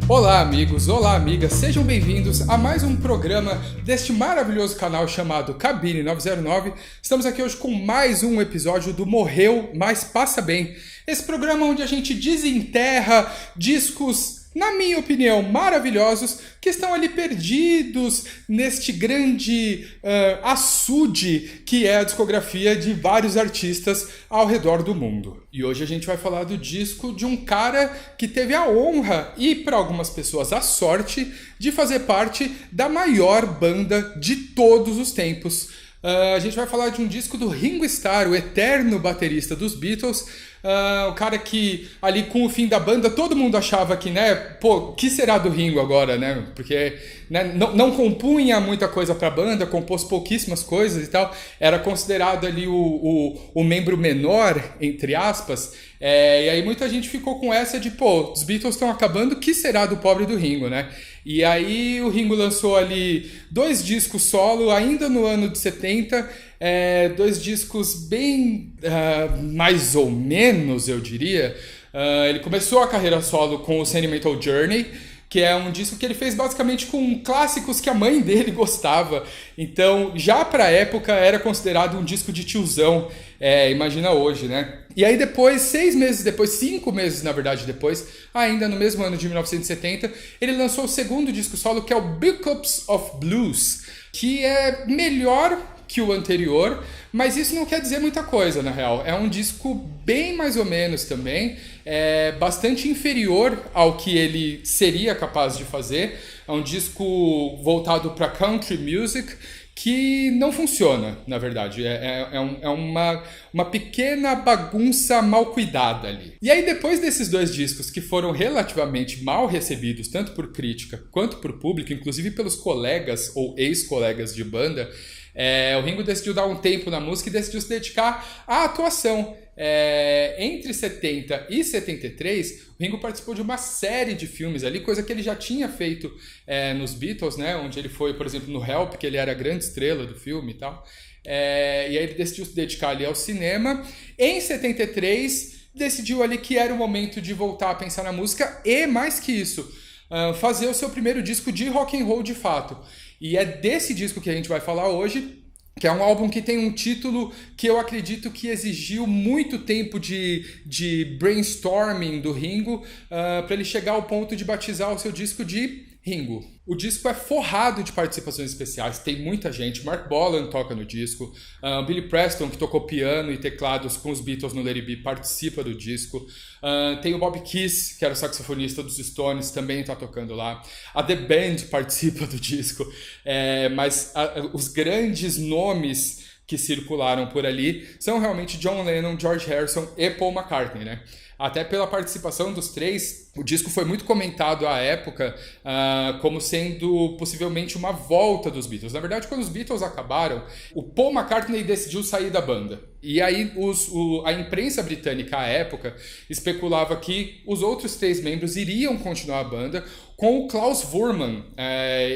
Olá amigos, olá amigas, sejam bem-vindos a mais um programa deste maravilhoso canal chamado Cabine 909. Estamos aqui hoje com mais um episódio do Morreu, mas Passa Bem. Esse programa onde a gente desenterra discos, na minha opinião, maravilhosos, que estão ali perdidos neste grande açude que é a discografia de vários artistas ao redor do mundo. E hoje a gente vai falar do disco de um cara que teve a honra e, para algumas pessoas, a sorte de fazer parte da maior banda de todos os tempos. A gente vai falar de um disco do Ringo Starr, o eterno baterista dos Beatles. O cara que ali com o fim da banda todo mundo achava que, né, pô, que será do Ringo agora, né? Porque né, não compunha muita coisa pra banda, compôs pouquíssimas coisas e tal. Era considerado ali o membro menor, entre aspas. E aí muita gente ficou com essa de, pô, os Beatles estão acabando, que será do pobre do Ringo, né? E aí o Ringo lançou ali 2 discos solo, ainda no ano de 70, 2 discos bem mais ou menos, eu diria. Ele começou a carreira solo com o Sentimental Journey, que é um disco que ele fez basicamente com clássicos que a mãe dele gostava. Então, já pra época, era considerado um disco de tiozão. Imagina hoje, né? E aí depois, 6 meses depois, 5 meses na verdade depois, ainda no mesmo ano de 1970, ele lançou o segundo disco solo, que é o Backups of Blues, que é melhor que o anterior, mas isso não quer dizer muita coisa, na real. É um disco bem mais ou menos também, bastante inferior ao que ele seria capaz de fazer. É um disco voltado para country music, que não funciona, na verdade. É uma pequena bagunça mal cuidada ali. E aí, depois desses 2 discos que foram relativamente mal recebidos, tanto por crítica quanto por público, inclusive pelos colegas ou ex-colegas de banda, o Ringo decidiu dar um tempo na música e decidiu se dedicar à atuação. Entre 70 e 73, o Ringo participou de uma série de filmes ali, coisa que ele já tinha feito nos Beatles, né? Onde ele foi, por exemplo, no Help, que ele era a grande estrela do filme e tal. E aí ele decidiu se dedicar ali ao cinema. Em 73, decidiu ali que era o momento de voltar a pensar na música e, mais que isso, fazer o seu primeiro disco de rock and roll de fato. E é desse disco que a gente vai falar hoje, que é um álbum que tem um título que eu acredito que exigiu muito tempo de brainstorming do Ringo para ele chegar ao ponto de batizar o seu disco de Ringo. O disco é forrado de participações especiais, tem muita gente. Mark Bolan toca no disco, Billy Preston, que tocou piano e teclados com os Beatles no Let It Be, participa do disco. Tem o Bob Keys, que era o saxofonista dos Stones, também está tocando lá. A The Band participa do disco, mas os grandes nomes que circularam por ali são realmente John Lennon, George Harrison e Paul McCartney, né? Até pela participação dos 3, o disco foi muito comentado à época como sendo possivelmente uma volta dos Beatles. Na verdade, quando os Beatles acabaram, o Paul McCartney decidiu sair da banda. E aí a imprensa britânica à época especulava que os outros 3 membros iriam continuar a banda, com o Klaus Voormann.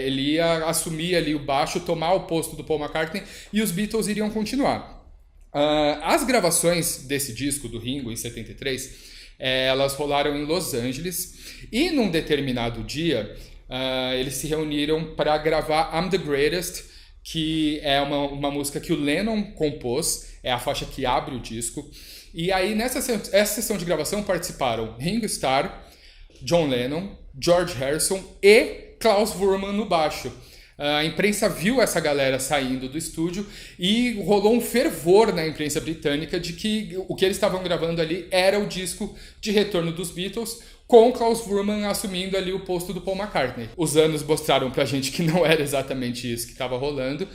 Ele ia assumir ali o baixo, tomar o posto do Paul McCartney, e os Beatles iriam continuar. As gravações desse disco do Ringo em 73, elas rolaram em Los Angeles, e num determinado dia eles se reuniram para gravar I'm the Greatest, que é uma música que o Lennon compôs, é a faixa que abre o disco. E aí essa sessão de gravação participaram Ringo Starr, John Lennon, George Harrison e Klaus Voormann no baixo. A imprensa viu essa galera saindo do estúdio e rolou um fervor na imprensa britânica de que o que eles estavam gravando ali era o disco de retorno dos Beatles, com o Klaus Voormann assumindo ali o posto do Paul McCartney. Os anos mostraram pra gente que não era exatamente isso que estava rolando,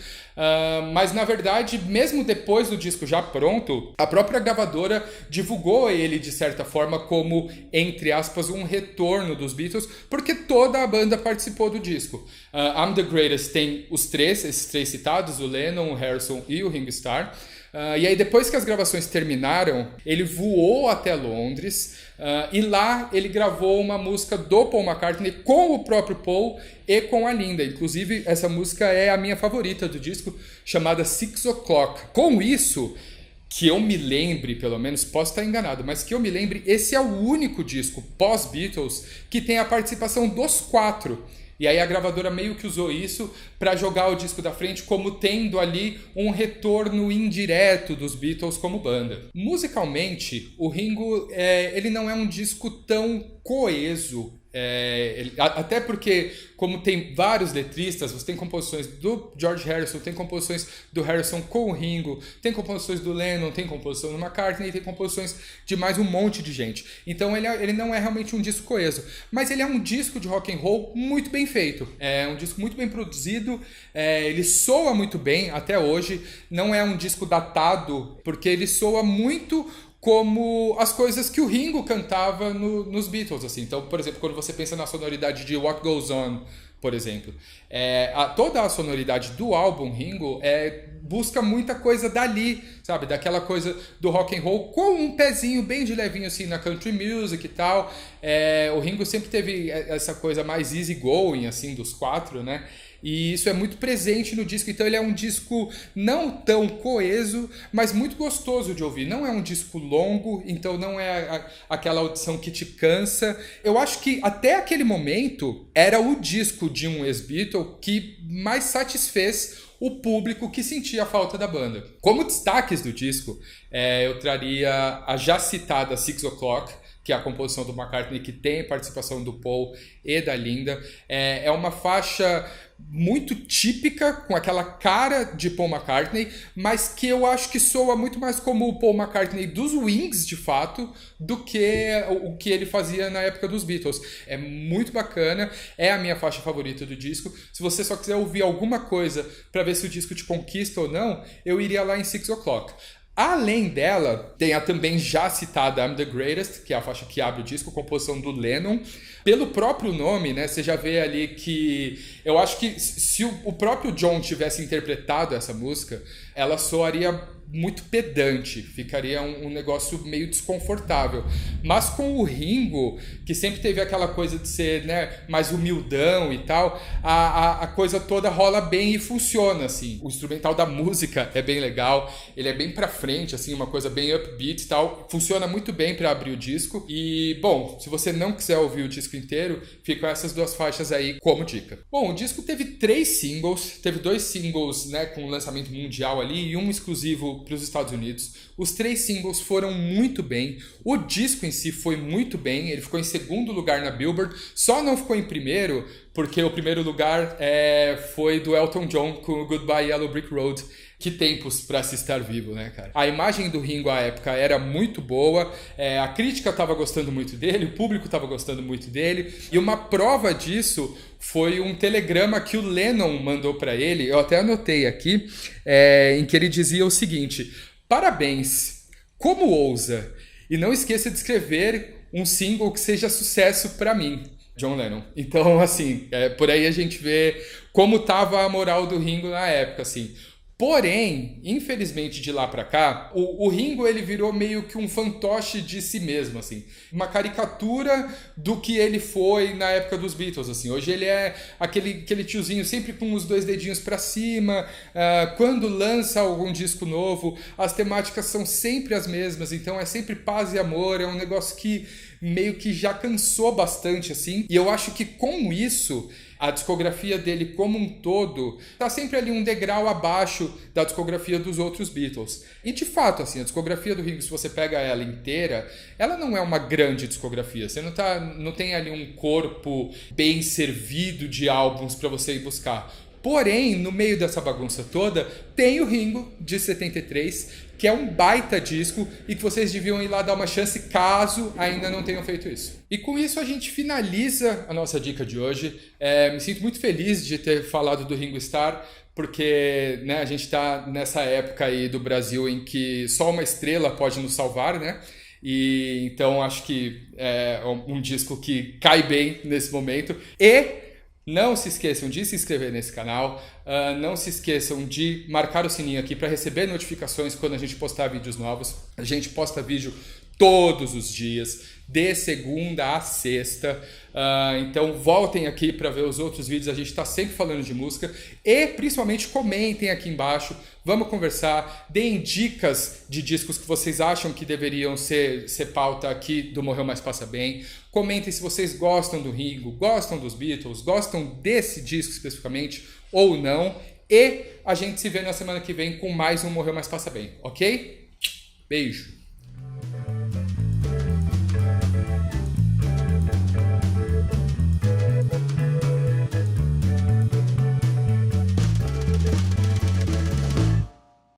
mas na verdade, mesmo depois do disco já pronto, a própria gravadora divulgou ele de certa forma como, entre aspas, um retorno dos Beatles, porque toda a banda participou do disco. I'm the Greatest tem esses 3 citados, o Lennon, o Harrison e o Ringo Starr. E aí depois que as gravações terminaram, ele voou até Londres, e lá ele gravou uma música do Paul McCartney com o próprio Paul e com a Linda. Inclusive essa música é a minha favorita do disco, chamada 6 O'Clock. Com isso, que eu me lembre, pelo menos, posso estar enganado, mas que eu me lembre, esse é o único disco pós-Beatles que tem a participação dos 4. E aí a gravadora meio que usou isso para jogar o disco da frente como tendo ali um retorno indireto dos Beatles como banda. Musicalmente, o Ringo ele não é um disco tão coeso. Até porque, como tem vários letristas, você tem composições do George Harrison, tem composições do Harrison com o Ringo, tem composições do Lennon, tem composição do McCartney, tem composições de mais um monte de gente. Então ele não é realmente um disco coeso, mas ele é um disco de rock and roll muito bem feito. É um disco muito bem produzido, ele soa muito bem até hoje, não é um disco datado, porque ele soa muito como as coisas que o Ringo cantava nos Beatles, assim. Então, por exemplo, quando você pensa na sonoridade de What Goes On, por exemplo, toda a sonoridade do álbum Ringo busca muita coisa dali, sabe? Daquela coisa do rock and roll com um pezinho bem de levinho assim na country music e tal. O Ringo sempre teve essa coisa mais easy going assim dos 4, né? E isso é muito presente no disco, então ele é um disco não tão coeso, mas muito gostoso de ouvir. Não é um disco longo, então não é aquela audição que te cansa. Eu acho que até aquele momento era o disco de um ex-Beatle que mais satisfez o público que sentia a falta da banda. Como destaques do disco, eu traria a já citada 6 O'Clock, que é a composição do McCartney, que tem a participação do Paul e da Linda. É uma faixa muito típica, com aquela cara de Paul McCartney, mas que eu acho que soa muito mais como o Paul McCartney dos Wings, de fato, do que o que ele fazia na época dos Beatles. É muito bacana, é a minha faixa favorita do disco. Se você só quiser ouvir alguma coisa para ver se o disco te conquista ou não, eu iria lá em 6 O'Clock. Além dela, tem a também já citada I'm the Greatest, que é a faixa que abre o disco, composição do Lennon. Pelo próprio nome, né, você já vê ali que... Eu acho que se o próprio John tivesse interpretado essa música, ela soaria muito pedante, ficaria um negócio meio desconfortável. Mas com o Ringo, que sempre teve aquela coisa de ser, né, mais humildão e tal, a coisa toda rola bem e funciona, assim. O instrumental da música é bem legal, ele é bem pra frente, assim, uma coisa bem upbeat e tal, funciona muito bem pra abrir o disco. E, bom, se você não quiser ouvir o disco inteiro, ficam essas 2 faixas aí como dica. Bom, o disco teve 3 singles, teve 2 singles, né, com lançamento mundial ali e um exclusivo para os Estados Unidos. Os 3 singles foram muito bem, o disco em si foi muito bem, ele ficou em 2º lugar na Billboard, só não ficou em primeiro porque o primeiro lugar foi do Elton John com Goodbye Yellow Brick Road. Que tempos para se estar vivo, né, cara? A imagem do Ringo à época era muito boa, a crítica estava gostando muito dele, o público estava gostando muito dele, e uma prova disso foi um telegrama que o Lennon mandou para ele, eu até anotei aqui, em que ele dizia o seguinte: parabéns, como ousa, e não esqueça de escrever um single que seja sucesso para mim. John Lennon. Então, assim, por aí a gente vê como tava a moral do Ringo na época, assim. Porém, infelizmente de lá pra cá, o Ringo ele virou meio que um fantoche de si mesmo, assim. Uma caricatura do que ele foi na época dos Beatles, assim. Hoje ele é aquele tiozinho sempre com os 2 dedinhos pra cima. Quando lança algum disco novo, as temáticas são sempre as mesmas. Então é sempre paz e amor, é um negócio que meio que já cansou bastante, assim. E eu acho que com isso, a discografia dele como um todo tá sempre ali um degrau abaixo da discografia dos outros Beatles. E de fato, assim, a discografia do Ringo, se você pega ela inteira, ela não é uma grande discografia. Você não tem ali um corpo bem servido de álbuns para você ir buscar. Porém, no meio dessa bagunça toda, tem o Ringo, de 73, que é um baita disco e que vocês deviam ir lá dar uma chance caso ainda não tenham feito isso. E com isso a gente finaliza a nossa dica de hoje. Me sinto muito feliz de ter falado do Ringo Starr, porque, né, a gente está nessa época aí do Brasil em que só uma estrela pode nos salvar, né? E então acho que é um disco que cai bem nesse momento. E não se esqueçam de se inscrever nesse canal, não se esqueçam de marcar o sininho aqui para receber notificações quando a gente postar vídeos novos. A gente posta vídeo todos os dias, de segunda a sexta. Então voltem aqui para ver os outros vídeos, a gente está sempre falando de música. E principalmente comentem aqui embaixo, vamos conversar, deem dicas de discos que vocês acham que deveriam ser pauta aqui do Morreu Mas Passa Bem. Comentem se vocês gostam do Ringo, gostam dos Beatles, gostam desse disco especificamente ou não. E a gente se vê na semana que vem com mais um Morreu Mas Passa Bem, ok? Beijo!